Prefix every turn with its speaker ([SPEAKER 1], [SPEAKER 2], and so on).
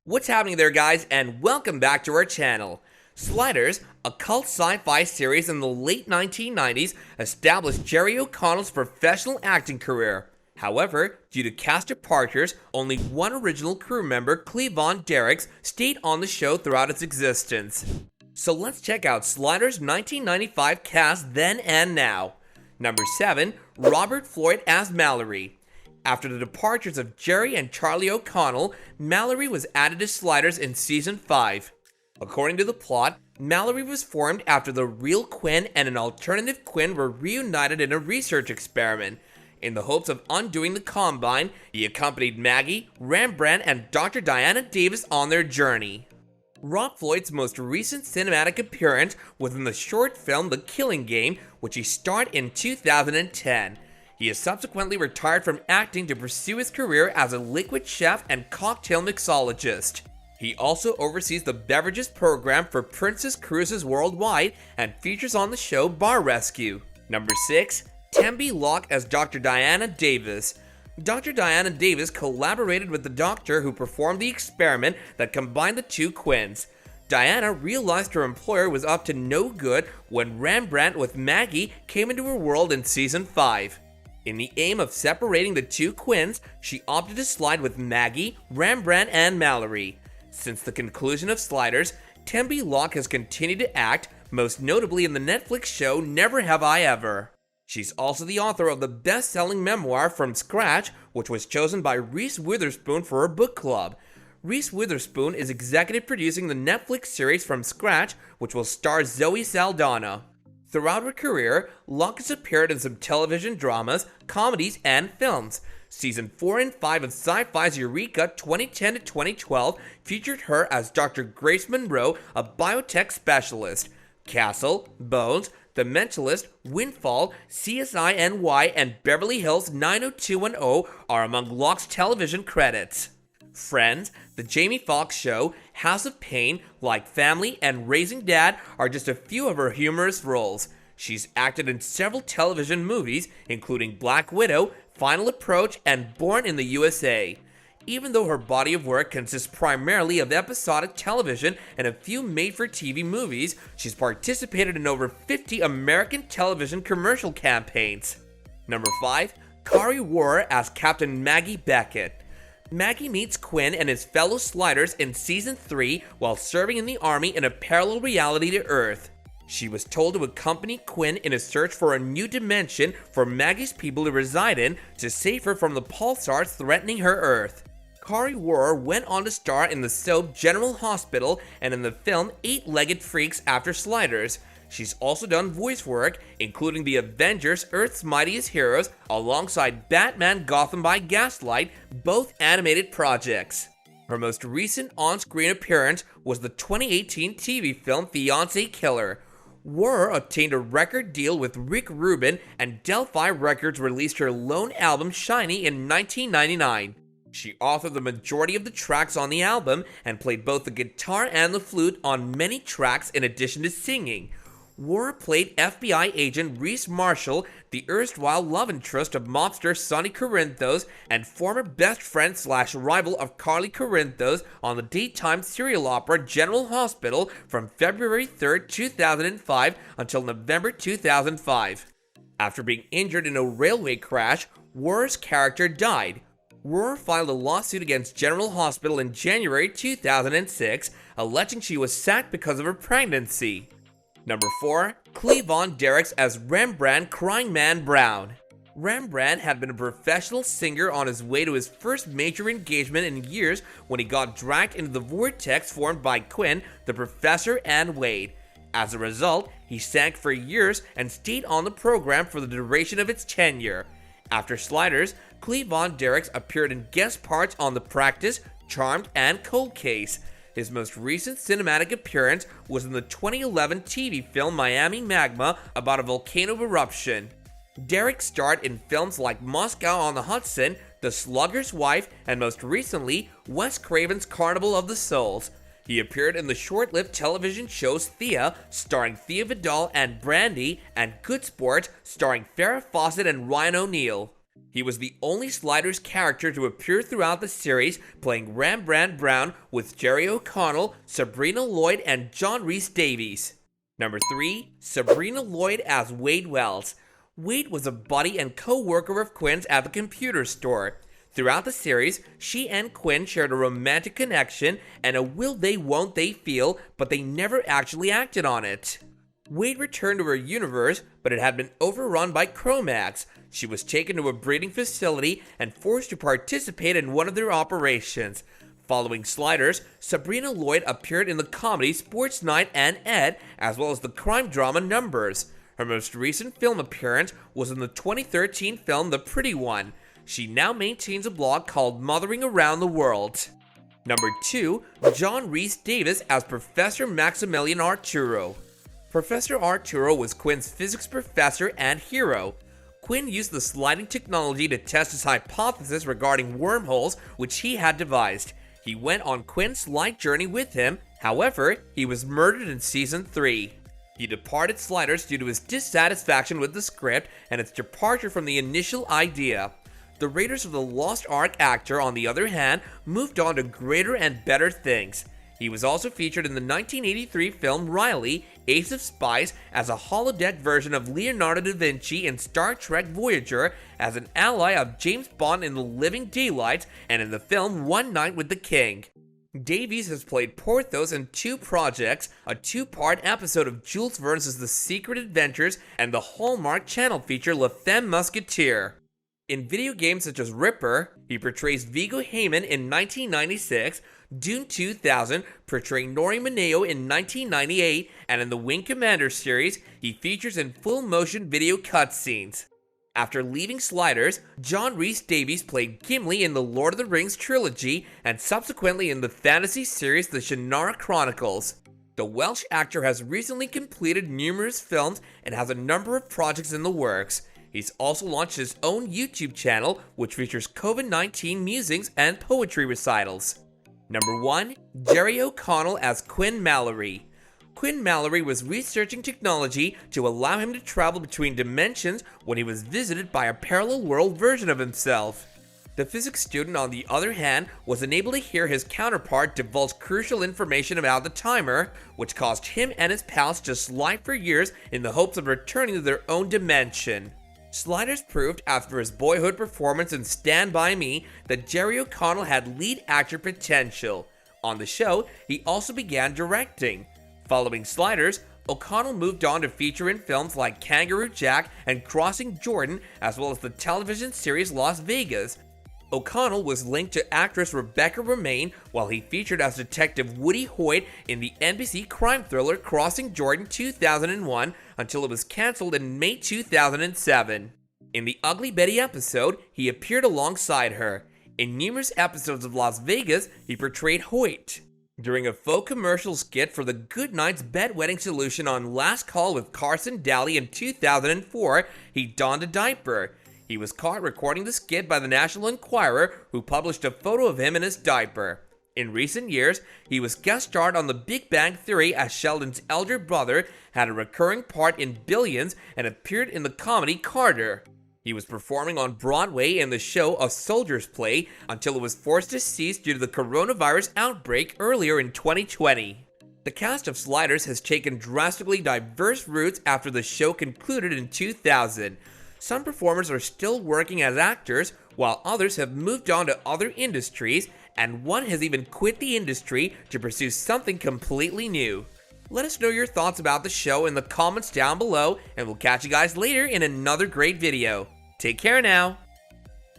[SPEAKER 1] What's happening there, guys, and welcome back to our channel. Sliders, a cult sci-fi series in the late 1990s, established Jerry O'Connell's professional acting career. However, due to cast departures, only one original crew member, Cleavon Derricks, stayed on the show throughout its existence. So let's check out Sliders' 1995 cast then and now. Number 7, Robert Floyd as Mallory. After the departures of Jerry and Charlie O'Connell, Mallory was added to Sliders in Season 5. According to the plot, Mallory was formed after the real Quinn and an alternative Quinn were reunited in a research experiment. In the hopes of undoing the Combine, he accompanied Maggie, Rembrandt, and Dr. Diana Davis on their journey. Rob Floyd's most recent cinematic appearance was in the short film The Killing Game, which he starred in 2010. He has subsequently retired from acting to pursue his career as a liquid chef and cocktail mixologist. He also oversees the beverages program for Princess Cruises Worldwide and features on the show Bar Rescue. Number 6, Tembi Locke as Dr. Diana Davis. Dr. Diana Davis collaborated with the doctor who performed the experiment that combined the two Quinns. Diana realized her employer was up to no good when Rembrandt with Maggie came into her world in Season 5. In the aim of separating the two Quinns, she opted to slide with Maggie, Rembrandt, and Mallory. Since the conclusion of Sliders, Tembi Locke has continued to act, most notably in the Netflix show Never Have I Ever. She's also the author of the best-selling memoir From Scratch, which was chosen by Reese Witherspoon for her book club. Reese Witherspoon is executive producing the Netflix series From Scratch, which will star Zoe Saldana. Throughout her career, Locke has appeared in some television dramas, comedies, and films. Season 4 and 5 of Sci-Fi's Eureka 2010-2012 featured her as Dr. Grace Monroe, a biotech specialist. Castle, Bones, The Mentalist, Windfall, CSI NY, and Beverly Hills 90210 are among Locke's television credits. Friends, The Jamie Foxx Show, House of Pain, Like Family, and Raising Dad are just a few of her humorous roles. She's acted in several television movies, including Black Widow, Final Approach, and Born in the USA. Even though her body of work consists primarily of episodic television and a few made-for-TV movies, she's participated in over 50 American television commercial campaigns. Number 5, Kari Warrer as Captain Maggie Beckett. Maggie meets Quinn and his fellow Sliders in Season 3 while serving in the Army in a parallel reality to Earth. She was told to accompany Quinn in a search for a new dimension for Maggie's people to reside in to save her from the pulsars threatening her Earth. Kari Warrer went on to star in the soap General Hospital and in the film Eight-Legged Freaks after Sliders. She's also done voice work, including the Avengers Earth's Mightiest Heroes, alongside Batman Gotham by Gaslight, both animated projects. Her most recent on-screen appearance was the 2018 TV film Fiancé Killer. Warrer obtained a record deal with Rick Rubin, and Delphi Records released her lone album Shiny in 1999. She authored the majority of the tracks on the album and played both the guitar and the flute on many tracks in addition to singing. Warrer played FBI agent Reese Marshall, the erstwhile love interest of mobster Sonny Corinthos and former best friend/rival of Carly Corinthos on the daytime serial opera General Hospital from February 3, 2005 until November 2005. After being injured in a railway crash, Warrer's character died. Warrer filed a lawsuit against General Hospital in January 2006, alleging she was sacked because of her pregnancy. Number 4, Cleavon Derricks as Rembrandt Crying Man Brown. Rembrandt had been a professional singer on his way to his first major engagement in years when he got dragged into the vortex formed by Quinn, the Professor, and Wade. As a result, he sank for years and stayed on the program for the duration of its tenure. After Sliders, Cleavon Derricks appeared in guest parts on The Practice, Charmed, and Cold Case. His most recent cinematic appearance was in the 2011 TV film Miami Magma about a volcano eruption. Derricks starred in films like Moscow on the Hudson, The Slugger's Wife, and most recently, Wes Craven's Carnival of the Souls. He appeared in the short-lived television shows Thea, starring Thea Vidal and Brandy, and Good Sport, starring Farrah Fawcett and Ryan O'Neal. He was the only Sliders character to appear throughout the series, playing Rembrandt Brown with Jerry O'Connell, Sabrina Lloyd, and John Rhys-Davies. Number 3. Sabrina Lloyd as Wade Wells. Wade was a buddy and co-worker of Quinn's at the computer store. Throughout the series, she and Quinn shared a romantic connection and a will they won't they feel, but they never actually acted on it. Wade returned to her universe, but it had been overrun by Chromax. She was taken to a breeding facility and forced to participate in one of their operations. Following Sliders, Sabrina Lloyd appeared in the comedy Sports Night and Ed, as well as the crime drama Numbers. Her most recent film appearance was in the 2013 film The Pretty One. She now maintains a blog called Mothering Around the World. Number 2. John Rhys-Davies as Professor Maximilian Arturo. Professor Arturo was Quinn's physics professor and hero. Quinn used the sliding technology to test his hypothesis regarding wormholes, which he had devised. He went on Quinn's slide journey with him, however, he was murdered in Season 3. He departed Sliders due to his dissatisfaction with the script and its departure from the initial idea. The Raiders of the Lost Ark actor, on the other hand, moved on to greater and better things. He was also featured in the 1983 film Riley, Ace of Spies, as a holodeck version of Leonardo da Vinci in Star Trek Voyager, as an ally of James Bond in The Living Daylights, and in the film One Night with the King. Davies has played Porthos in 2 projects, a 2-part episode of Jules Verne's The Secret Adventures, and the Hallmark Channel feature La Femme Musketeer. In video games such as Ripper, he portrays Vigo Heyman in 1996, Dune 2000, portraying Nori Mineo in 1998, and in the Wing Commander series, he features in full-motion video cutscenes. After leaving Sliders, John Rhys-Davies played Gimli in the Lord of the Rings trilogy, and subsequently in the fantasy series The Shannara Chronicles. The Welsh actor has recently completed numerous films and has a number of projects in the works. He's also launched his own YouTube channel, which features COVID-19 musings and poetry recitals. Number 1. Jerry O'Connell as Quinn Mallory. Quinn Mallory was researching technology to allow him to travel between dimensions when he was visited by a parallel world version of himself. The physics student, on the other hand, was unable to hear his counterpart divulge crucial information about the timer, which caused him and his pals to slide for years in the hopes of returning to their own dimension. Sliders proved, after his boyhood performance in Stand By Me, that Jerry O'Connell had lead actor potential. On the show, he also began directing. Following Sliders, O'Connell moved on to feature in films like Kangaroo Jack and Crossing Jordan, as well as the television series Las Vegas. O'Connell was linked to actress Rebecca Romaine, while he featured as Detective Woody Hoyt in the NBC crime thriller Crossing Jordan 2001 until it was cancelled in May 2007. In the Ugly Betty episode, he appeared alongside her. In numerous episodes of Las Vegas, he portrayed Hoyt. During a faux commercial skit for the Goodnight's bedwetting solution on Last Call with Carson Daly in 2004, he donned a diaper. He was caught recording the skit by the National Enquirer, who published a photo of him in his diaper. In recent years, he was guest starred on The Big Bang Theory as Sheldon's elder brother, had a recurring part in Billions, and appeared in the comedy Carter. He was performing on Broadway in the show A Soldier's Play until it was forced to cease due to the coronavirus outbreak earlier in 2020. The cast of Sliders has taken drastically diverse routes after the show concluded in 2000. Some performers are still working as actors, while others have moved on to other industries, and one has even quit the industry to pursue something completely new. Let us know your thoughts about the show in the comments down below, and we'll catch you guys later in another great video. Take care now.